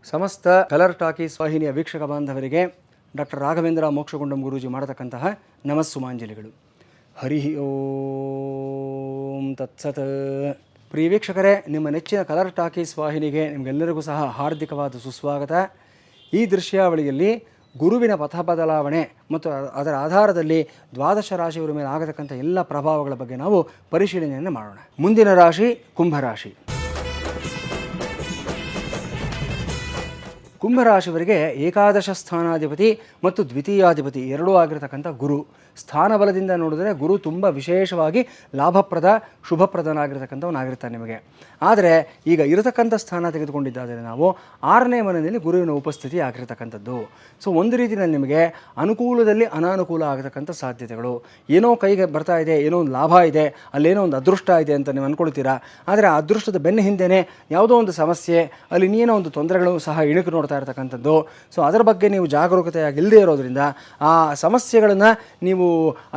ಸಮಸ್ತ colour talkies ವಾಹಿನಿಯ ವೀಕ್ಷಕ ಬಾಂಧವರಿಗೆ ಡಾಕ್ಟರ್ ರಾಘವೇಂದ್ರ ಮೋಕ್ಷಗುಂಡಂ ಗುರೂಜಿ ಮಾಡತಕ್ಕಂತಹ ನಮಸ್ಸುಮಾಂಜಲಿಗಳು. ಹರಿ ಓಂ ತತ್ಸತ್. ಪ್ರಿಯ ವೀಕ್ಷಕರೇ, ನಿಮ್ಮ ನೆಚ್ಚಿನ ಕಲರ್ ಟಾಕೀಸ್ ವಾಹಿನಿಗೆ ನಿಮಗೆಲ್ಲರಿಗೂ ಸಹ ಹಾರ್ದಿಕವಾದ ಸುಸ್ವಾಗತ. ಈ ದೃಶ್ಯಾವಳಿಯಲ್ಲಿ ಗುರುವಿನ ಪಥ ಬದಲಾವಣೆ ಮತ್ತು ಅದರ ಆಧಾರದಲ್ಲಿ ದ್ವಾದಶ ರಾಶಿಯವರ ಮೇಲೆ ಆಗತಕ್ಕಂಥ ಎಲ್ಲ ಪ್ರಭಾವಗಳ ಬಗ್ಗೆ ನಾವು ಪರಿಶೀಲನೆಯನ್ನು ಮಾಡೋಣ. ಮುಂದಿನ ರಾಶಿ ಕುಂಭರಾಶಿ. ಕುಂಭರಾಶಿಯವರಿಗೆ ಏಕಾದಶ ಸ್ಥಾನಾಧಿಪತಿ ಮತ್ತು ದ್ವಿತೀಯಾಧಿಪತಿ ಎರಡೂ ಆಗಿರತಕ್ಕಂಥ ಗುರು. ಸ್ಥಾನಬಲದಿಂದ ನೋಡಿದರೆ ಗುರು ತುಂಬ ವಿಶೇಷವಾಗಿ ಲಾಭಪ್ರದ ಶುಭಪ್ರದನಾಗಿರ್ತಕ್ಕಂಥವನಾಗಿರ್ತಾನೆ ನಿಮಗೆ. ಆದರೆ ಈಗ ಇರತಕ್ಕಂಥ ಸ್ಥಾನ ತೆಗೆದುಕೊಂಡಿದ್ದಾದರೆ ನಾವು 6ನೇ ಮನೆಯಲ್ಲಿ ಗುರುವಿನ ಉಪಸ್ಥಿತಿ ಆಗಿರತಕ್ಕಂಥದ್ದು. ಸೊ ಒಂದು ರೀತಿಯಲ್ಲಿ ನಿಮಗೆ ಅನುಕೂಲದಲ್ಲಿ ಅನಾನುಕೂಲ ಆಗತಕ್ಕಂಥ ಸಾಧ್ಯತೆಗಳು. ಏನೋ ಕೈಗೆ ಬರ್ತಾ ಇದೆ, ಏನೋ ಒಂದು ಲಾಭ ಇದೆ, ಅಲ್ಲೇನೋ ಒಂದು ಅದೃಷ್ಟ ಇದೆ ಅಂತ ನೀವು ಅಂದ್ಕೊಳ್ತೀರಾ. ಆದರೆ ಆ ಅದೃಷ್ಟದ ಬೆನ್ನ ಹಿಂದೆಯೇ ಯಾವುದೋ ಒಂದು ಸಮಸ್ಯೆ, ಅಲ್ಲಿ ಇನ್ನೇನೋ ಒಂದು ತೊಂದರೆಗಳು ಸಹ ಇಣುಕು ನೋಡ್ತಾ ಇರತಕ್ಕಂಥದ್ದು. ಸೊ ಅದರ ಬಗ್ಗೆ ನೀವು ಜಾಗರೂಕತೆಯಾಗಿ ಇಲ್ಲದೆ ಇರೋದ್ರಿಂದ ಆ ಸಮಸ್ಯೆಗಳನ್ನು ನೀವು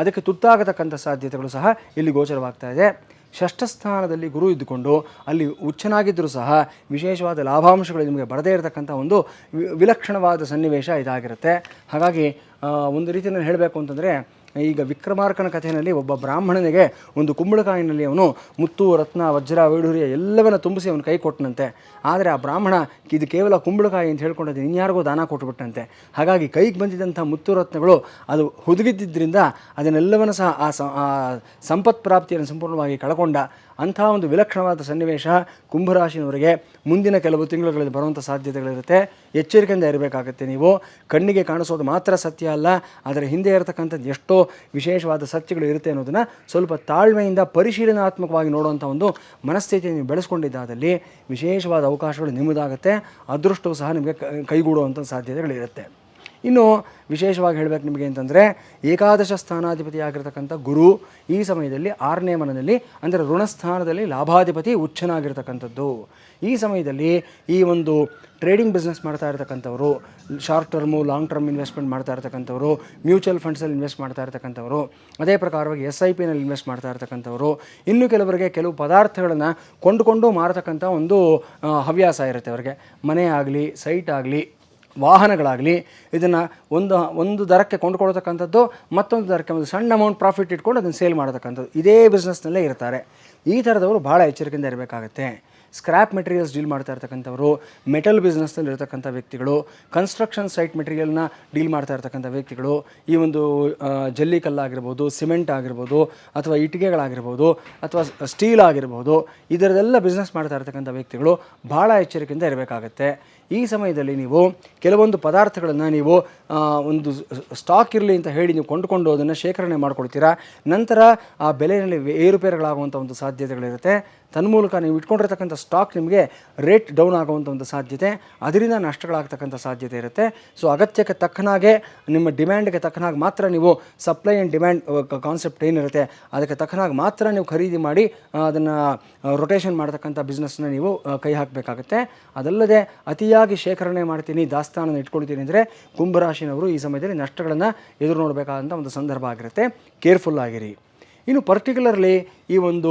ಅದಕ್ಕೆ ತುತ್ತಾಗತಕ್ಕಂಥ ಸಾಧ್ಯತೆಗಳು ಸಹ ಇಲ್ಲಿ ಗೋಚರವಾಗ್ತಾ ಇದೆ. ಷಷ್ಠಸ್ಥಾನದಲ್ಲಿ ಗುರು ಇದ್ದುಕೊಂಡು ಅಲ್ಲಿ ಉಚ್ಚನಾಗಿದ್ದರೂ ಸಹ ವಿಶೇಷವಾದ ಲಾಭಾಂಶಗಳು ನಿಮಗೆ ಬರದೇ ಇರತಕ್ಕಂಥ ಒಂದು ವಿಲಕ್ಷಣವಾದ ಸನ್ನಿವೇಶ ಇದಾಗಿರುತ್ತೆ. ಹಾಗಾಗಿ ಒಂದು ರೀತಿಯಲ್ಲಿ ಹೇಳಬೇಕು ಅಂತಂದರೆ, ಈಗ ವಿಕ್ರಮಾರ್ಕನ ಕಥೆಯಲ್ಲಿ ಒಬ್ಬ ಬ್ರಾಹ್ಮಣನಿಗೆ ಒಂದು ಕುಂಬಳಕಾಯಿನಲ್ಲಿ ಅವನು ಮುತ್ತು, ರತ್ನ, ವಜ್ರ, ವೈಢೂರ್ಯ ಎಲ್ಲವನ್ನ ತುಂಬಿಸಿ ಅವನು ಕೈ ಕೊಟ್ಟನಂತೆ. ಆದರೆ ಆ ಬ್ರಾಹ್ಮಣ ಇದು ಕೇವಲ ಕುಂಬಳಕಾಯಿ ಅಂತ ಹೇಳ್ಕೊಂಡದ್ದು ಇನ್ಯಾರಿಗೂ ದಾನ ಕೊಟ್ಟುಬಿಟ್ಟಂತೆ. ಹಾಗಾಗಿ ಕೈಗೆ ಬಂದಿದ್ದಂಥ ಮುತ್ತು ರತ್ನಗಳು ಅದು ಹುದುಗಿದ್ದರಿಂದ ಅದನ್ನೆಲ್ಲವನ್ನು ಸಹ ಆ ಸಂಪತ್ ಪ್ರಾಪ್ತಿಯನ್ನು ಸಂಪೂರ್ಣವಾಗಿ ಕಳ್ಕೊಂಡ. ಅಂಥ ಒಂದು ವಿಲಕ್ಷಣವಾದ ಸನ್ನಿವೇಶ ಕುಂಭರಾಶಿನವರಿಗೆ ಮುಂದಿನ ಕೆಲವು ತಿಂಗಳುಗಳಲ್ಲಿ ಬರುವಂಥ ಸಾಧ್ಯತೆಗಳಿರುತ್ತೆ. ಎಚ್ಚರಿಕೆಯಿಂದ ಇರಬೇಕಾಗುತ್ತೆ. ನೀವು ಕಣ್ಣಿಗೆ ಕಾಣಿಸೋದು ಮಾತ್ರ ಸತ್ಯ ಅಲ್ಲ, ಅದರ ಹಿಂದೆ ಇರತಕ್ಕಂಥದ್ದು ಎಷ್ಟೋ ವಿಶೇಷವಾದ ಸತ್ಯಗಳು ಇರುತ್ತೆ ಅನ್ನೋದನ್ನು ಸ್ವಲ್ಪ ತಾಳ್ಮೆಯಿಂದ ಪರಿಶೀಲನಾತ್ಮಕವಾಗಿ ನೋಡುವಂಥ ಒಂದು ಮನಸ್ಥಿತಿ ನೀವು ಬೆಳೆಸ್ಕೊಂಡಿದ್ದಾದಲ್ಲಿ ವಿಶೇಷವಾದ ಅವಕಾಶಗಳು ನಿಮ್ಮದಾಗುತ್ತೆ. ಅದೃಷ್ಟವೂ ಸಹ ನಿಮಗೆ ಕೈಗೂಡುವಂಥ ಸಾಧ್ಯತೆಗಳಿರುತ್ತೆ. ಇನ್ನು ವಿಶೇಷವಾಗಿ ಹೇಳಬೇಕು ನಿಮಗೆ ಅಂತಂದರೆ, ಏಕಾದಶ ಸ್ಥಾನಾಧಿಪತಿ ಆಗಿರ್ತಕ್ಕಂಥ ಗುರು ಈ ಸಮಯದಲ್ಲಿ 6ನೇ ಮನೆಯಲ್ಲಿ ಅಂದರೆ ಋಣಸ್ಥಾನದಲ್ಲಿ ಲಾಭಾಧಿಪತಿ ಉಚ್ಚನಾಗಿರ್ತಕ್ಕಂಥದ್ದು. ಈ ಸಮಯದಲ್ಲಿ ಈ ಒಂದು ಟ್ರೇಡಿಂಗ್ ಬಿಸ್ನೆಸ್ ಮಾಡ್ತಾ ಇರತಕ್ಕಂಥವ್ರು, short term long term investment ಮಾಡ್ತಾ ಇರತಕ್ಕಂಥವ್ರು, ಮ್ಯೂಚುವಲ್ ಫಂಡ್ಸಲ್ಲಿ ಇನ್ವೆಸ್ಟ್ ಮಾಡ್ತಾ ಇರತಕ್ಕಂಥವ್ರು, ಅದೇ ಪ್ರಕಾರವಾಗಿ SIPನಲ್ಲಿ ಇನ್ವೆಸ್ಟ್ ಮಾಡ್ತಾ ಇರತಕ್ಕಂಥವ್ರು, ಇನ್ನು ಕೆಲವರಿಗೆ ಕೆಲವು ಪದಾರ್ಥಗಳನ್ನು ಕೊಂಡುಕೊಂಡು ಮಾರತಕ್ಕಂಥ ಒಂದು ಹವ್ಯಾಸ ಇರುತ್ತೆ ಅವರಿಗೆ. ಮನೆ ಆಗಲಿ, ಸೈಟ್ ಆಗಲಿ, ವಾಹನಗಳಾಗಲಿ, ಇದನ್ನು ಒಂದು ದರಕ್ಕೆ ಕೊಂಡುಕೊಳ್ತಕ್ಕಂಥದ್ದು, ಮತ್ತೊಂದು ದರಕ್ಕೆ ಒಂದು ಸಣ್ಣ ಅಮೌಂಟ್ ಪ್ರಾಫಿಟ್ ಇಟ್ಕೊಂಡು ಅದನ್ನು ಸೇಲ್ ಮಾಡತಕ್ಕಂಥದ್ದು, ಇದೇ ಬಿಸ್ನೆಸ್ನಲ್ಲೇ ಇರ್ತಾರೆ. ಈ ಥರದವರು ಭಾಳ ಎಚ್ಚರಿಕೆಯಿಂದ ಇರಬೇಕಾಗತ್ತೆ. ಸ್ಕ್ರ್ಯಾಪ್ ಮೆಟೀರಿಯಲ್ಸ್ ಡೀಲ್ ಮಾಡ್ತಾ ಇರ್ತಕ್ಕಂಥವ್ರು, ಮೆಟಲ್ ಬಿಸ್ನೆಸ್ನಲ್ಲಿ ಇರತಕ್ಕಂಥ ವ್ಯಕ್ತಿಗಳು, ಕನ್ಸ್ಟ್ರಕ್ಷನ್ ಸೈಟ್ ಮೆಟೀರಿಯಲ್ನ ಡೀಲ್ ಮಾಡ್ತಾ ಇರ್ತಕ್ಕಂಥ ವ್ಯಕ್ತಿಗಳು, ಈ ಒಂದು ಜಲ್ಲಿಕಲ್ಲಾಗಿರ್ಬೋದು, ಸಿಮೆಂಟ್ ಆಗಿರ್ಬೋದು, ಅಥವಾ ಇಟ್ಟಿಗೆಗಳಾಗಿರ್ಬೋದು, ಅಥವಾ ಸ್ಟೀಲ್ ಆಗಿರ್ಬೋದು, ಇದರದೆಲ್ಲ ಬಿಸ್ನೆಸ್ ಮಾಡ್ತಾ ಇರ್ತಕ್ಕಂಥ ವ್ಯಕ್ತಿಗಳು ಭಾಳ ಎಚ್ಚರಿಕೆಯಿಂದ ಇರಬೇಕಾಗತ್ತೆ. ಈ ಸಮಯದಲ್ಲಿ ನೀವು ಕೆಲವೊಂದು ಪದಾರ್ಥಗಳನ್ನು ನೀವು ಒಂದು ಸ್ಟಾಕ್ ಇರಲಿ ಅಂತ ಹೇಳಿ ನೀವು ಕೊಂಡುಕೊಂಡು ಅದನ್ನು ಶೇಖರಣೆ ಮಾಡ್ಕೊಳ್ತೀರಾ. ನಂತರ ಆ ಬೆಲೆಯಲ್ಲಿ ಏರುಪೇರುಗಳಾಗುವಂಥ ಒಂದು ಸಾಧ್ಯತೆಗಳಿರುತ್ತೆ. ತನ್ಮೂಲಕ ನೀವು ಇಟ್ಕೊಂಡಿರ್ತಕ್ಕಂಥ ಸ್ಟಾಕ್ ನಿಮಗೆ ರೇಟ್ ಡೌನ್ ಆಗುವಂಥ ಒಂದು ಸಾಧ್ಯತೆ, ಅದರಿಂದ ನಷ್ಟಗಳಾಗ್ತಕ್ಕಂಥ ಸಾಧ್ಯತೆ ಇರುತ್ತೆ. ಸೊ ಅಗತ್ಯಕ್ಕೆ ತಕ್ಕನಾಗೆ, ನಿಮ್ಮ ಡಿಮ್ಯಾಂಡ್ಗೆ ತಕ್ಕನಾಗಿ ಮಾತ್ರ ನೀವು ಸಪ್ಲೈ ಆ್ಯಂಡ್ ಡಿಮ್ಯಾಂಡ್ ಕಾನ್ಸೆಪ್ಟ್ ಏನಿರುತ್ತೆ ಅದಕ್ಕೆ ತಕ್ಕನಾಗಿ ಮಾತ್ರ ನೀವು ಖರೀದಿ ಮಾಡಿ ಅದನ್ನು ರೊಟೇಷನ್ ಮಾಡ್ತಕ್ಕಂಥ ಬಿಸ್ನೆಸ್ನ ನೀವು ಕೈ ಹಾಕಬೇಕಾಗುತ್ತೆ. ಅದಲ್ಲದೆ ಅತಿಯಾಗಿ ಶೇಖರಣೆ ಮಾಡ್ತೀನಿ, ದಾಸ್ತಾನನ್ನು ಇಟ್ಕೊಳ್ತೀನಿ ಅಂದರೆ ಕುಂಭರಾಶಿನವರು ಈ ಸಮಯದಲ್ಲಿ ನಷ್ಟಗಳನ್ನು ಎದುರು ನೋಡಬೇಕಾದಂಥ ಒಂದು ಸಂದರ್ಭ ಆಗಿರುತ್ತೆ. ಕೇರ್ಫುಲ್ ಆಗಿರಿ. ಇನ್ನು ಪರ್ಟಿಕ್ಯುಲರ್ಲಿ ಈ ಒಂದು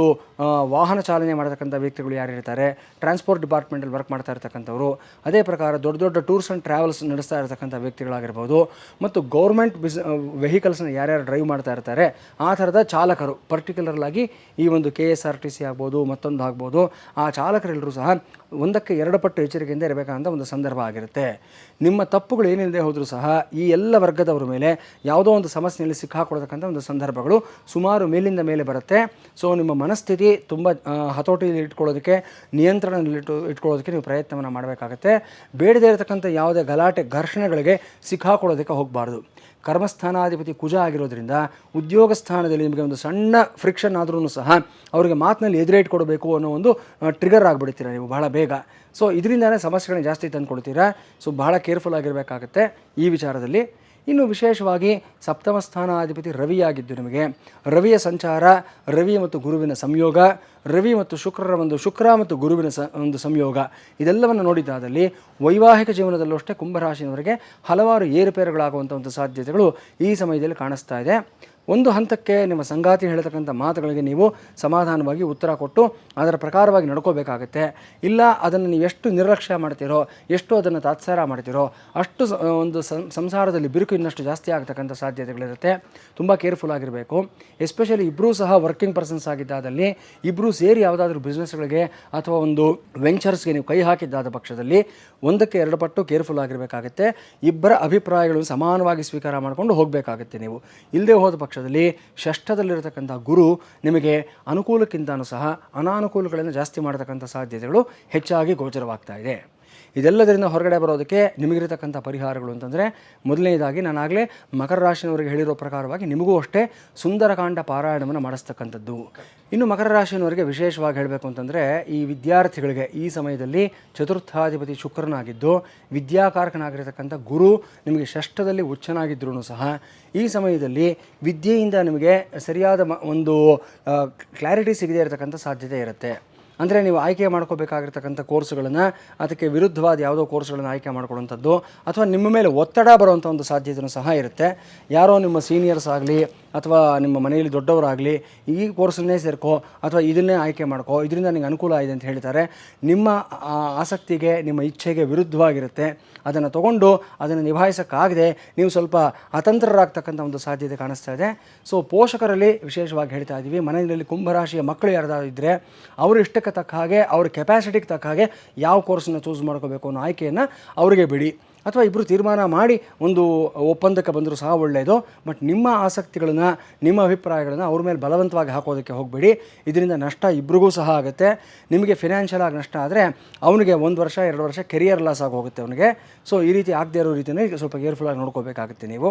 ವಾಹನ ಚಾಲನೆ ಮಾಡತಕ್ಕಂಥ ವ್ಯಕ್ತಿಗಳು ಯಾರಿರ್ತಾರೆ, ಟ್ರಾನ್ಸ್ಪೋರ್ಟ್ ಡಿಪಾರ್ಟ್ಮೆಂಟಲ್ಲಿ ವರ್ಕ್ ಮಾಡ್ತಾ ಇರ್ತಕ್ಕಂಥವ್ರು, ಅದೇ ಪ್ರಕಾರ ದೊಡ್ಡ ದೊಡ್ಡ ಟೂರ್ಸ್ ಆ್ಯಂಡ್ ಟ್ರಾವೆಲ್ಸ್ ನಡೆಸ್ತಾ ಇರತಕ್ಕಂಥ ವ್ಯಕ್ತಿಗಳಾಗಿರ್ಬೋದು, ಮತ್ತು ಗೌರ್ಮೆಂಟ್ ವೆಹಿಕಲ್ಸ್ನ ಯಾರ್ಯಾರು ಡ್ರೈವ್ ಮಾಡ್ತಾ ಇರ್ತಾರೆ ಆ ಥರದ ಚಾಲಕರು, ಪರ್ಟಿಕ್ಯುಲರ್ಲಾಗಿ ಈ ಒಂದು KSRTC ಆಗ್ಬೋದು, ಮತ್ತೊಂದು ಆಗ್ಬೋದು, ಆ ಚಾಲಕರೆಲ್ಲರೂ ಸಹ ಒಂದಕ್ಕೆ 2 ಪಟ್ಟು ಎಚ್ಚರಿಕೆಯಿಂದ ಇರಬೇಕಾದಂಥ ಒಂದು ಸಂದರ್ಭ ಆಗಿರುತ್ತೆ. ನಿಮ್ಮ ತಪ್ಪುಗಳು ಏನಿಲ್ಲದೆ ಹೋದರೂ ಸಹ ಈ ಎಲ್ಲ ವರ್ಗದವರ ಮೇಲೆ ಯಾವುದೋ ಒಂದು ಸಮಸ್ಯೆಯಲ್ಲಿ ಸಿಕ್ಕಾಕೊಳ್ತಕ್ಕಂಥ ಒಂದು ಸಂದರ್ಭಗಳು ಸುಮಾರು ಮೇಲಿಂದ ಮೇಲೆ ಬರುತ್ತೆ. ಸೊ ನಿಮ್ಮ ಮನಸ್ಥಿತಿ ತುಂಬ ಹತೋಟಿಯಲ್ಲಿ ಇಟ್ಕೊಳ್ಳೋದಕ್ಕೆ, ನಿಯಂತ್ರಣದಲ್ಲಿ ಇಟ್ಕೊಳ್ಳೋದಕ್ಕೆ ನೀವು ಪ್ರಯತ್ನವನ್ನು ಮಾಡಬೇಕಾಗತ್ತೆ. ಬೇಡದೇ ಇರತಕ್ಕಂಥ ಯಾವುದೇ ಗಲಾಟೆ, ಘರ್ಷಣೆಗಳಿಗೆ ಸಿಕ್ಕಾಕೊಳ್ಳೋದಕ್ಕೆ ಹೋಗಬಾರ್ದು. ಕರ್ಮಸ್ಥಾನಾಧಿಪತಿ ಕುಜ ಆಗಿರೋದ್ರಿಂದ ಉದ್ಯೋಗ ಸ್ಥಾನದಲ್ಲಿ ನಿಮಗೆ ಒಂದು ಸಣ್ಣ ಫ್ರಿಕ್ಷನ್ ಆದ್ರೂ ಸಹ ಅವರಿಗೆ ಮಾತಿನಲ್ಲಿ ಎದುರೇಟ್ ಕೊಡಬೇಕು ಅನ್ನೋ ಒಂದು ಟ್ರಿಗರ್ ಆಗಿಬಿಡ್ತೀರ ನೀವು ಬಹಳ ಬೇಗ. ಸೊ ಇದರಿಂದನೇ ಸಮಸ್ಯೆಗಳನ್ನ ಜಾಸ್ತಿ ತಂದುಕೊಡ್ತೀರಾ. ಸೊ ಬಹಳ ಕೇರ್ಫುಲ್ ಆಗಿರಬೇಕಾಗತ್ತೆ ಈ ವಿಚಾರದಲ್ಲಿ. ಇನ್ನು ವಿಶೇಷವಾಗಿ ಸಪ್ತಮ ಸ್ಥಾನಾಧಿಪತಿ ರವಿಯಾಗಿದ್ದು ನಿಮಗೆ ರವಿಯ ಸಂಚಾರ, ರವಿ ಮತ್ತು ಗುರುವಿನ ಸಂಯೋಗ, ರವಿ ಮತ್ತು ಶುಕ್ರ ಮತ್ತು ಗುರುವಿನ ಒಂದು ಸಂಯೋಗ, ಇದೆಲ್ಲವನ್ನು ನೋಡಿದ್ದಾದಲ್ಲಿ ವೈವಾಹಿಕ ಜೀವನದಲ್ಲೂ ಅಷ್ಟೇ ಕುಂಭರಾಶಿಯವರಿಗೆ ಹಲವಾರು ಏರುಪೇರುಗಳಾಗುವಂಥ ಒಂದು ಸಾಧ್ಯತೆಗಳು ಈ ಸಮಯದಲ್ಲಿ ಕಾಣಿಸ್ತಾ ಇದೆ. ಒಂದು ಹಂತಕ್ಕೆ ನಿಮ್ಮ ಸಂಗಾತಿ ಹೇಳ್ತಕ್ಕಂಥ ಮಾತುಗಳಿಗೆ ನೀವು ಸಮಾಧಾನವಾಗಿ ಉತ್ತರ ಕೊಟ್ಟು ಅದರ ಪ್ರಕಾರವಾಗಿ ನಡ್ಕೋಬೇಕಾಗತ್ತೆ. ಇಲ್ಲ ಅದನ್ನು ನೀವು ಎಷ್ಟು ನಿರ್ಲಕ್ಷ್ಯ ಮಾಡ್ತೀರೋ, ಎಷ್ಟು ಅದನ್ನು ತಾತ್ಸಾರ ಮಾಡ್ತೀರೋ, ಅಷ್ಟು ಒಂದು ಸಂಸಾರದಲ್ಲಿ ಬಿರುಕು ಇನ್ನಷ್ಟು ಜಾಸ್ತಿ ಆಗ್ತಕ್ಕಂಥ ಸಾಧ್ಯತೆಗಳಿರುತ್ತೆ. ತುಂಬ ಕೇರ್ಫುಲ್ ಆಗಿರಬೇಕು. ಎಸ್ಪೆಷಲಿ ಇಬ್ಬರೂ ಸಹ ವರ್ಕಿಂಗ್ ಪರ್ಸನ್ಸ್ ಆಗಿದ್ದಾದಲ್ಲಿ, ಇಬ್ಬರೂ ಸೇರಿ ಯಾವುದಾದ್ರೂ ಬಿಸ್ನೆಸ್ಗಳಿಗೆ ಅಥವಾ ಒಂದು ವೆಂಚರ್ಸ್ಗೆ ನೀವು ಕೈ ಹಾಕಿದ್ದಾದ ಪಕ್ಷದಲ್ಲಿ ಒಂದಕ್ಕೆ ಎರಡು ಪಟ್ಟು ಕೇರ್ಫುಲ್ ಆಗಿರಬೇಕಾಗುತ್ತೆ. ಇಬ್ಬರ ಅಭಿಪ್ರಾಯಗಳನ್ನು ಸಮಾನವಾಗಿ ಸ್ವೀಕಾರ ಮಾಡಿಕೊಂಡು ಹೋಗಬೇಕಾಗುತ್ತೆ. ನೀವು ಇಲ್ಲದೆ ಹೋದ ಪಕ್ಷದಲ್ಲಿ ಷಷ್ಠದಲ್ಲಿರತಕ್ಕಂಥ ಗುರು ನಿಮಗೆ ಅನುಕೂಲಕ್ಕಿಂತನೂ ಸಹ ಅನಾನುಕೂಲಗಳನ್ನು ಜಾಸ್ತಿ ಮಾಡತಕ್ಕಂಥ ಸಾಧ್ಯತೆಗಳು ಹೆಚ್ಚಾಗಿ ಗೋಚರವಾಗ್ತಾ ಇದೆ. ಇದೆಲ್ಲದರಿಂದ ಹೊರಗಡೆ ಬರೋದಕ್ಕೆ ನಿಮಗಿರತಕ್ಕಂಥ ಪರಿಹಾರಗಳು ಅಂತಂದರೆ, ಮೊದಲನೇದಾಗಿ ನಾನಾಗಲೇ ಮಕರ ರಾಶಿನವರಿಗೆ ಹೇಳಿರೋ ಪ್ರಕಾರವಾಗಿ ನಿಮಗೂ ಅಷ್ಟೇ ಸುಂದರಕಾಂಡ ಪಾರಾಯಣವನ್ನು ಮಾಡಿಸ್ತಕ್ಕಂಥದ್ದು. ಇನ್ನು ಮಕರ ರಾಶಿನವರಿಗೆ ವಿಶೇಷವಾಗಿ ಹೇಳಬೇಕು ಅಂತಂದರೆ, ಈ ವಿದ್ಯಾರ್ಥಿಗಳಿಗೆ ಈ ಸಮಯದಲ್ಲಿ ಚತುರ್ಥಾಧಿಪತಿ ಶುಕ್ರನಾಗಿದ್ದು ವಿದ್ಯಾಕಾರಕನಾಗಿರತಕ್ಕಂಥ ಗುರು ನಿಮಗೆ ಷಷ್ಠದಲ್ಲಿ ಉಚ್ಚನಾಗಿದ್ದರೂ ಸಹ ಈ ಸಮಯದಲ್ಲಿ ವಿದ್ಯೆಯಿಂದ ನಿಮಗೆ ಸರಿಯಾದ ಒಂದು ಕ್ಲಾರಿಟಿ ಸಿಗದೇ ಇರತಕ್ಕಂಥ ಸಾಧ್ಯತೆ ಇರುತ್ತೆ. ಅಂದರೆ ನೀವು ಆಯ್ಕೆ ಮಾಡ್ಕೋಬೇಕಾಗಿರ್ತಕ್ಕಂಥ ಕೋರ್ಸ್ಗಳನ್ನು ಅದಕ್ಕೆ ವಿರುದ್ಧವಾದ ಯಾವುದೋ ಕೋರ್ಸ್ಗಳನ್ನು ಆಯ್ಕೆ ಮಾಡ್ಕೊಳ್ಳೋಂಥದ್ದು, ಅಥವಾ ನಿಮ್ಮ ಮೇಲೆ ಒತ್ತಡ ಬರುವಂಥ ಒಂದು ಸಾಧ್ಯತೆಯೂ ಸಹ ಇರುತ್ತೆ. ಯಾರೋ ನಿಮ್ಮ ಸೀನಿಯರ್ಸ್ ಆಗಲಿ ಅಥವಾ ನಿಮ್ಮ ಮನೆಯಲ್ಲಿ ದೊಡ್ಡವರಾಗಲಿ ಈ ಕೋರ್ಸನ್ನೇ ಸೇರ್ಕೋ ಅಥವಾ ಇದನ್ನೇ ಆಯ್ಕೆ ಮಾಡ್ಕೋ, ಇದರಿಂದ ನಿಮಗೆ ಅನುಕೂಲ ಇದೆ ಅಂತ ಹೇಳ್ತಾರೆ. ನಿಮ್ಮ ಆಸಕ್ತಿಗೆ, ನಿಮ್ಮ ಇಚ್ಛೆಗೆ ವಿರುದ್ಧವಾಗಿರುತ್ತೆ. ಅದನ್ನು ತೊಗೊಂಡು ಅದನ್ನು ನಿಭಾಯಿಸೋಕ್ಕಾಗದೆ ನೀವು ಸ್ವಲ್ಪ ಅತಂತ್ರರಾಗ್ತಕ್ಕಂಥ ಒಂದು ಸಾಧ್ಯತೆ ಕಾಣಿಸ್ತಾ ಇದೆ. ಸೊ ಪೋಷಕರಲ್ಲಿ ವಿಶೇಷವಾಗಿ ಹೇಳ್ತಾ ಇದ್ದೀವಿ, ಮನೆಯಲ್ಲಿ ಕುಂಭರಾಶಿಯ ಮಕ್ಕಳು ಯಾರಾದರೂ ಇದ್ದರೆ ಅವರು ಇಷ್ಟಕ್ಕೆ ತಕ್ಕ ಹಾಗೆ, ಅವ್ರ ಕೆಪಾಸಿಟಿಗೆ ತಕ್ಕ ಹಾಗೆ ಯಾವ ಕೋರ್ಸನ್ನು ಚೂಸ್ ಮಾಡ್ಕೋಬೇಕು ಅನ್ನೋ ಆಯ್ಕೆಯನ್ನು ಅವರಿಗೆ ಬಿಡಿ. ಅಥವಾ ಇಬ್ಬರು ತೀರ್ಮಾನ ಮಾಡಿ ಒಂದು ಒಪ್ಪಂದಕ್ಕೆ ಬಂದರೂ ಸಹ ಒಳ್ಳೆಯದು. ಬಟ್ ನಿಮ್ಮ ಆಸಕ್ತಿಗಳನ್ನು, ನಿಮ್ಮ ಅಭಿಪ್ರಾಯಗಳನ್ನು ಅವ್ರ ಮೇಲೆ ಬಲವಂತವಾಗಿ ಹಾಕೋದಕ್ಕೆ ಹೋಗಬೇಡಿ. ಇದರಿಂದ ನಷ್ಟ ಇಬ್ರಿಗೂ ಸಹ ಆಗುತ್ತೆ. ನಿಮಗೆ ಫಿನಾನ್ಷಿಯಲ್ ಆಗಿ ನಷ್ಟ ಆದರೆ ಅವನಿಗೆ 1 ವರ್ಷ 2 ವರ್ಷ ಕೆರಿಯರ್ ಲಾಸ್ ಆಗಿ ಹೋಗುತ್ತೆ ಅವನಿಗೆ. ಸೊ ಈ ರೀತಿ ಆಗದೇ ಇರೋ ರೀತಿಯೇ ಸ್ವಲ್ಪ ಕೇರ್ಫುಲ್ಲಾಗಿ ನೋಡ್ಕೋಬೇಕಾಗುತ್ತೆ ನೀವು.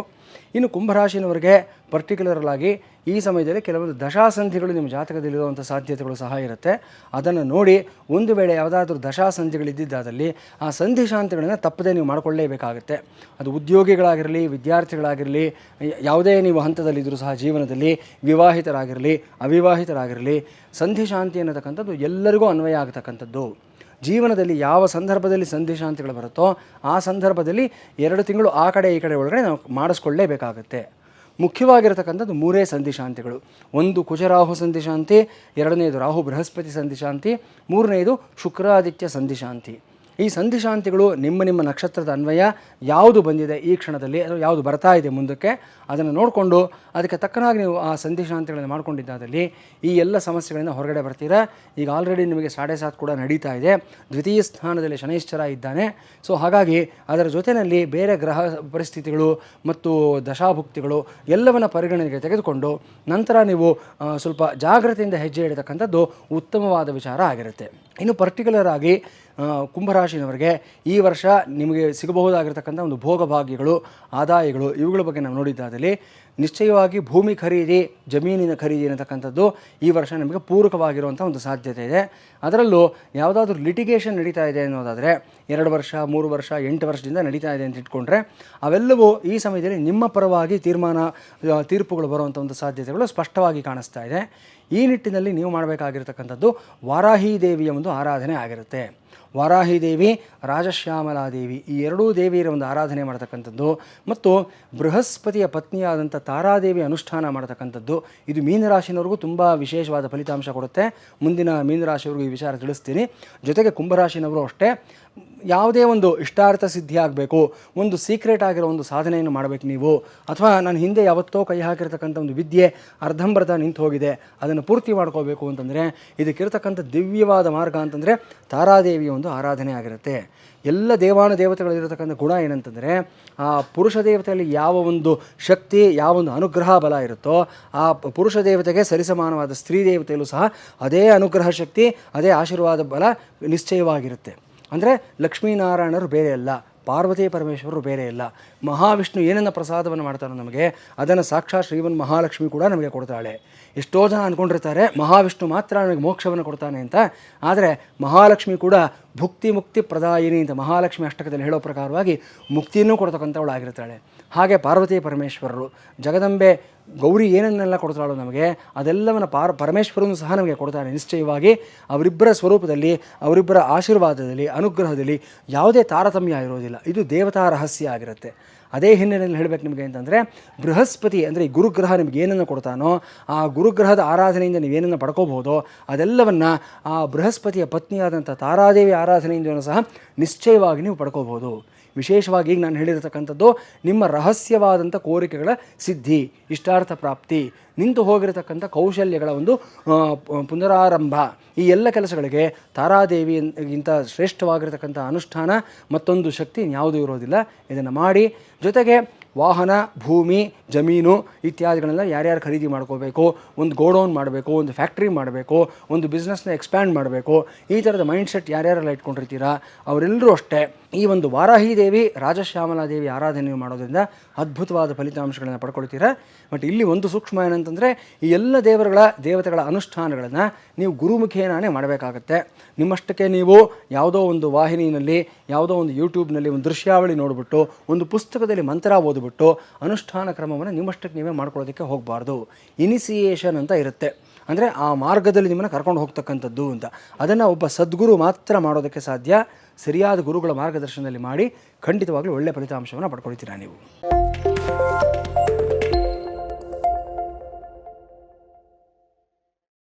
ಇನ್ನು ಕುಂಭರಾಶಿನವರಿಗೆ ಪರ್ಟಿಕ್ಯುಲರ್ ಆಗಿ ಈ ಸಮಯದಲ್ಲಿ ಕೆಲವೊಂದು ದಶಾಸಂಧಿಗಳು ನಿಮ್ಮ ಜಾತಕದಲ್ಲಿರುವಂಥ ಸಾಧ್ಯತೆಗಳು ಸಹ ಇರುತ್ತೆ. ಅದನ್ನು ನೋಡಿ ಒಂದು ವೇಳೆ ಯಾವುದಾದ್ರೂ ದಶಾಸಂಧಿಗಳಿದ್ದಿದ್ದಾದಲ್ಲಿ ಆ ಸಂಧಿ ಶಾಂತಿಗಳನ್ನು ತಪ್ಪದೇ ನೀವು ಮಾಡಿಕೊಳ್ಳೇಬೇಕಾಗುತ್ತೆ. ಅದು ಉದ್ಯೋಗಿಗಳಾಗಿರಲಿ, ವಿದ್ಯಾರ್ಥಿಗಳಾಗಿರಲಿ, ಯಾವುದೇ ನೀವು ಹಂತದಲ್ಲಿದ್ದರೂ ಸಹ ಜೀವನದಲ್ಲಿ ವಿವಾಹಿತರಾಗಿರಲಿ, ಅವಿವಾಹಿತರಾಗಿರಲಿ, ಸಂಧಿ ಶಾಂತಿ ಅನ್ನತಕ್ಕಂಥದ್ದು ಎಲ್ಲರಿಗೂ ಅನ್ವಯ ಆಗತಕ್ಕಂಥದ್ದು. ಜೀವನದಲ್ಲಿ ಯಾವ ಸಂದರ್ಭದಲ್ಲಿ ಸಂಧಿ ಶಾಂತಿಗಳು ಬರುತ್ತೋ ಆ ಸಂದರ್ಭದಲ್ಲಿ 2 ತಿಂಗಳು ಆ ಕಡೆ ಈ ಕಡೆ ಒಳಗಡೆ ನಾವು ಮಾಡಿಸ್ಕೊಳ್ಳೇಬೇಕಾಗತ್ತೆ. ಮುಖ್ಯವಾಗಿರತಕ್ಕಂಥದ್ದು 3 ಸಂಧಿ ಶಾಂತಿಗಳು. ಒಂದು ಕುಜರಾಹು ಸಂಧಿ ಶಾಂತಿ, 2ನೇದು ರಾಹು ಬೃಹಸ್ಪತಿ ಸಂಧಿ ಶಾಂತಿ, 3ನೇದು ಶುಕ್ರಾದಿತ್ಯ ಸಂಧಿ ಶಾಂತಿ. ಈ ಸಂಧಿ ಶಾಂತಿಗಳು ನಿಮ್ಮ ನಕ್ಷತ್ರದ ಅನ್ವಯ ಯಾವುದು ಬಂದಿದೆ ಈ ಕ್ಷಣದಲ್ಲಿ, ಅಥವಾ ಯಾವುದು ಬರ್ತಾ ಇದೆ ಮುಂದಕ್ಕೆ, ಅದನ್ನು ನೋಡಿಕೊಂಡು ಅದಕ್ಕೆ ತಕ್ಕನಾಗಿ ನೀವು ಆ ಸಂಧಿ ಶಾಂತಿಗಳನ್ನು ಮಾಡ್ಕೊಂಡಿದ್ದಾದಲ್ಲಿ ಈ ಎಲ್ಲ ಸಮಸ್ಯೆಗಳಿಂದ ಹೊರಗಡೆ ಬರ್ತೀರಾ. ಈಗ ಆಲ್ರೆಡಿ ನಿಮಗೆ 7.5 ಕೂಡ ನಡೀತಾ ಇದೆ. ದ್ವಿತೀಯ ಸ್ಥಾನದಲ್ಲಿ ಶನೈಶ್ಚರ ಇದ್ದಾನೆ. ಸೊ ಹಾಗಾಗಿ ಅದರ ಜೊತೆಯಲ್ಲಿ ಬೇರೆ ಗ್ರಹ ಪರಿಸ್ಥಿತಿಗಳು ಮತ್ತು ದಶಾಭುಕ್ತಿಗಳು ಎಲ್ಲವನ್ನ ಪರಿಗಣನೆಗೆ ತೆಗೆದುಕೊಂಡು ನಂತರ ನೀವು ಸ್ವಲ್ಪ ಜಾಗ್ರತೆಯಿಂದ ಹೆಜ್ಜೆ ಇಡತಕ್ಕಂಥದ್ದು ಉತ್ತಮವಾದ ವಿಚಾರ ಆಗಿರುತ್ತೆ. ಇನ್ನು ಪರ್ಟಿಕ್ಯುಲರ್ ಆಗಿ ಕುಂಭರಾಶಿನವರಿಗೆ ಈ ವರ್ಷ ನಿಮಗೆ ಸಿಗಬಹುದಾಗಿರ್ತಕ್ಕಂಥ ಒಂದು ಭೋಗಭಾಗ್ಯಗಳು, ಆದಾಯಗಳು, ಇವುಗಳ ಬಗ್ಗೆ ನಾವು ನೋಡಿದ್ದಾದಲ್ಲಿ ನಿಶ್ಚಯವಾಗಿ ಭೂಮಿ ಖರೀದಿ, ಜಮೀನಿನ ಖರೀದಿ ಅನ್ನತಕ್ಕಂಥದ್ದು ಈ ವರ್ಷ ನಿಮಗೆ ಪೂರಕವಾಗಿರುವಂಥ ಒಂದು ಸಾಧ್ಯತೆ ಇದೆ. ಅದರಲ್ಲೂ ಯಾವುದಾದ್ರೂ ಲಿಟಿಗೇಷನ್ ನಡೀತಾ ಇದೆ ಅನ್ನೋದಾದರೆ 2 ವರ್ಷ, 3 ವರ್ಷ, 8 ವರ್ಷದಿಂದ ನಡೀತಾ ಇದೆ ಅಂತ ಇಟ್ಕೊಂಡ್ರೆ ಅವೆಲ್ಲವೂ ಈ ಸಮಯದಲ್ಲಿ ನಿಮ್ಮ ಪರವಾಗಿ ತೀರ್ಪುಗಳು ಬರುವಂಥ ಒಂದು ಸಾಧ್ಯತೆಗಳು ಸ್ಪಷ್ಟವಾಗಿ ಕಾಣಿಸ್ತಾ ಇದೆ. ಈ ನಿಟ್ಟಿನಲ್ಲಿ ನೀವು ಮಾಡಬೇಕಾಗಿರ್ತಕ್ಕಂಥದ್ದು ವಾರಾಹಿ ದೇವಿಯ ಒಂದು ಆರಾಧನೆ ಆಗಿರುತ್ತೆ. ವಾರಾಹಿ ದೇವಿ, ರಾಜಶ್ಯಾಮಲಾದೇವಿ, ಈ 2 ದೇವಿಯರ ಒಂದು ಆರಾಧನೆ ಮಾಡ್ತಕ್ಕಂಥದ್ದು ಮತ್ತು ಬೃಹಸ್ಪತಿಯ ಪತ್ನಿಯಾದಂಥ ತಾರಾದೇವಿ ಅನುಷ್ಠಾನ ಮಾಡ್ತಕ್ಕಂಥದ್ದು ಇದು ಮೀನರಾಶಿನವ್ರಿಗೂ ತುಂಬ ವಿಶೇಷವಾದ ಫಲಿತಾಂಶ ಕೊಡುತ್ತೆ. ಮುಂದಿನ ಮೀನರಾಶಿಯವ್ರಿಗೂ ಈ ವಿಚಾರ ತಿಳಿಸ್ತೀನಿ. ಜೊತೆಗೆ ಕುಂಭರಾಶಿನವರು ಅಷ್ಟೇ ಯಾವುದೇ ಒಂದು ಇಷ್ಟಾರ್ಥ ಸಿದ್ಧಿ ಆಗಬೇಕು, ಒಂದು ಸೀಕ್ರೆಟ್ ಆಗಿರೋ ಒಂದು ಸಾಧನೆಯನ್ನು ಮಾಡಬೇಕು ನೀವು, ಅಥವಾ ನಾನು ಹಿಂದೆ ಯಾವತ್ತೋ ಕೈ ಹಾಕಿರ್ತಕ್ಕಂಥ ಒಂದು ವಿದ್ಯೆ ಅರ್ಧಂಬರ್ಧ ನಿಂತು ಹೋಗಿದೆ, ಅದನ್ನು ಪೂರ್ತಿ ಮಾಡ್ಕೋಬೇಕು ಅಂತಂದರೆ ಇದಕ್ಕಿರ್ತಕ್ಕಂಥ ದಿವ್ಯವಾದ ಮಾರ್ಗ ಅಂತಂದರೆ ತಾರಾದೇವಿಯ ಒಂದು ಆರಾಧನೆ ಆಗಿರುತ್ತೆ. ಎಲ್ಲ ದೇವಾನುದೇವತೆಗಳಿರತಕ್ಕಂಥ ಗುಣ ಏನಂತಂದರೆ ಆ ಪುರುಷ ದೇವತೆಯಲ್ಲಿ ಯಾವ ಒಂದು ಶಕ್ತಿ, ಯಾವ ಒಂದು ಅನುಗ್ರಹ ಬಲ ಇರುತ್ತೋ ಆ ಪುರುಷ ದೇವತೆಗೆ ಸರಿಸಮಾನವಾದ ಸ್ತ್ರೀ ದೇವತೆಯಲ್ಲೂ ಸಹ ಅದೇ ಅನುಗ್ರಹ ಶಕ್ತಿ, ಅದೇ ಆಶೀರ್ವಾದ ಬಲ ನಿಶ್ಚಯವಾಗಿರುತ್ತೆ. ಅಂದರೆ ಲಕ್ಷ್ಮೀನಾರಾಯಣರು ಬೇರೆ ಅಲ್ಲ, ಪಾರ್ವತಿ ಪರಮೇಶ್ವರರು ಬೇರೆ ಇಲ್ಲ. ಮಹಾವಿಷ್ಣು ಏನನ್ನ ಪ್ರಸಾದವನ್ನು ಮಾಡ್ತಾರೋ ನಮಗೆ ಅದನ್ನು ಸಾಕ್ಷಾತ್ ಶ್ರೀಮನ್ ಮಹಾಲಕ್ಷ್ಮಿ ಕೂಡ ನಮಗೆ ಕೊಡ್ತಾಳೆ. ಎಷ್ಟೋ ಜನ ಅಂದ್ಕೊಂಡಿರ್ತಾರೆ ಮಹಾವಿಷ್ಣು ಮಾತ್ರ ನಮಗೆ ಮೋಕ್ಷವನ್ನು ಕೊಡ್ತಾನೆ ಅಂತ. ಆದರೆ ಮಹಾಲಕ್ಷ್ಮಿ ಕೂಡ ಭುಕ್ತಿ ಮುಕ್ತಿ ಪ್ರದಾಯಿನಿ ಅಂತ ಮಹಾಲಕ್ಷ್ಮಿ ಅಷ್ಟಕದಲ್ಲಿ ಹೇಳೋ ಪ್ರಕಾರವಾಗಿ ಮುಕ್ತಿಯನ್ನೂ ಕೊಡ್ತಕ್ಕಂಥವಳಾಗಿರ್ತಾಳೆ. ಹಾಗೆ ಪಾರ್ವತಿ ಪರಮೇಶ್ವರರು, ಜಗದಂಬೆ ಗೌರಿ ಏನನ್ನೆಲ್ಲ ಕೊಡ್ತಾಳೋ ನಮಗೆ ಅದೆಲ್ಲವನ್ನು ಪರಮೇಶ್ವರನು ಸಹ ನಮಗೆ ಕೊಡ್ತಾನೆ. ನಿಶ್ಚಯವಾಗಿ ಅವರಿಬ್ಬರ ಸ್ವರೂಪದಲ್ಲಿ, ಅವರಿಬ್ಬರ ಆಶೀರ್ವಾದದಲ್ಲಿ, ಅನುಗ್ರಹದಲ್ಲಿ ಯಾವುದೇ ತಾರತಮ್ಯ ಇರೋದಿಲ್ಲ. ಇದು ದೇವತಾ ರಹಸ್ಯ ಆಗಿರುತ್ತೆ. ಅದೇ ಹಿನ್ನೆಲೆಯಲ್ಲಿ ಹೇಳಬೇಕು ನಿಮಗೆ ಅಂತಂದರೆ ಬೃಹಸ್ಪತಿ ಅಂದರೆ ಈ ಗುರುಗ್ರಹ ನಿಮ್ಗೆ ಏನನ್ನು ಕೊಡ್ತಾನೋ ಆ ಗುರುಗ್ರಹದ ಆರಾಧನೆಯಿಂದ ನೀವೇನನ್ನು ಪಡ್ಕೋಬಹುದೋ ಅದೆಲ್ಲವನ್ನು ಆ ಬೃಹಸ್ಪತಿಯ ಪತ್ನಿಯಾದಂಥ ತಾರಾದೇವಿ ಆರಾಧನೆಯಿಂದಲೂ ಸಹ ನಿಶ್ಚಯವಾಗಿ ನೀವು ಪಡ್ಕೋಬಹುದು. ವಿಶೇಷವಾಗಿ ಈಗ ನಾನು ಹೇಳಿರತಕ್ಕಂಥದ್ದು ನಿಮ್ಮ ರಹಸ್ಯವಾದಂಥ ಕೋರಿಕೆಗಳ ಸಿದ್ಧಿ, ಇಷ್ಟಾರ್ಥ ಪ್ರಾಪ್ತಿ, ನಿಂತು ಹೋಗಿರತಕ್ಕಂಥ ಕೌಶಲ್ಯಗಳ ಒಂದು ಪುನರಾರಂಭ, ಈ ಎಲ್ಲ ಕೆಲಸಗಳಿಗೆ ತಾರಾದೇವಿಗಿಂತ ಶ್ರೇಷ್ಠವಾಗಿರತಕ್ಕಂಥ ಅನುಷ್ಠಾನ ಮತ್ತೊಂದು ಶಕ್ತಿ ಇನ್ಯಾವುದೂ ಇರೋದಿಲ್ಲ. ಇದನ್ನು ಮಾಡಿ, ಜೊತೆಗೆ ವಾಹನ, ಭೂಮಿ, ಜಮೀನು ಇತ್ಯಾದಿಗಳನ್ನೆಲ್ಲ ಯಾರ್ಯಾರು ಖರೀದಿ ಮಾಡ್ಕೋಬೇಕು, ಒಂದು ಗೋಡೌನ್ ಮಾಡಬೇಕು, ಒಂದು ಫ್ಯಾಕ್ಟ್ರಿ ಮಾಡಬೇಕು, ಒಂದು ಬಿಸ್ನೆಸ್ನ ಎಕ್ಸ್ಪ್ಯಾಂಡ್ ಮಾಡಬೇಕು, ಈ ಥರದ ಮೈಂಡ್ಸೆಟ್ ಯಾರ್ಯಾರೆಲ್ಲ ಇಟ್ಕೊಂಡಿರ್ತೀರಾ ಅವರೆಲ್ಲರೂ ಅಷ್ಟೇ ಈ ಒಂದು ವಾರಾಹಿ ದೇವಿ, ರಾಜಶ್ಯಾಮಲಾದೇವಿ ಆರಾಧನೆ ಮಾಡೋದ್ರಿಂದ ಅದ್ಭುತವಾದ ಫಲಿತಾಂಶಗಳನ್ನು ಪಡ್ಕೊಳ್ತೀರಾ. ಬಟ್ ಇಲ್ಲಿ ಒಂದು ಸೂಕ್ಷ್ಮ ಏನಂತಂದರೆ ಈ ಎಲ್ಲ ದೇವತೆಗಳ ಅನುಷ್ಠಾನಗಳನ್ನು ನೀವು ಗುರುಮುಖೇನಾನೇ ಮಾಡಬೇಕಾಗತ್ತೆ. ನಿಮ್ಮಷ್ಟಕ್ಕೆ ನೀವು ಯಾವುದೋ ಒಂದು ವಾಹಿನಿಯಲ್ಲಿ, ಯಾವುದೋ ಒಂದು ಯೂಟ್ಯೂಬ್ನಲ್ಲಿ ಒಂದು ದೃಶ್ಯಾವಳಿ ನೋಡಿಬಿಟ್ಟು, ಒಂದು ಪುಸ್ತಕದಲ್ಲಿ ಮಂತ್ರ ಓದಿಬಿಟ್ಟು ಅನುಷ್ಠಾನ ಕ್ರಮವನ್ನು ನಿಮ್ಮಷ್ಟಕ್ಕೆ ನೀವೇ ಮಾಡ್ಕೊಳ್ಳೋದಕ್ಕೆ ಹೋಗಬಾರ್ದು. ಇನಿಸಿಯೇಷನ್ ಅಂತ ಇರುತ್ತೆ, ಅಂದರೆ ಆ ಮಾರ್ಗದಲ್ಲಿ ನಿಮ್ಮನ್ನು ಕರ್ಕೊಂಡು ಹೋಗ್ತಕ್ಕಂಥದ್ದು ಅಂತ. ಅದನ್ನು ಒಬ್ಬ ಸದ್ಗುರು ಮಾತ್ರ ಮಾಡೋದಕ್ಕೆ ಸಾಧ್ಯ. ಸರಿಯಾದ ಗುರುಗಳ ಮಾರ್ಗದರ್ಶನದಲ್ಲಿ ಮಾಡಿ ಖಂಡಿತವಾಗ್ಲೂ ಒಳ್ಳೆಯ ಫಲಿತಾಂಶವನ್ನು ಪಡ್ಕೊಳ್ತೀರಾ ನೀವು.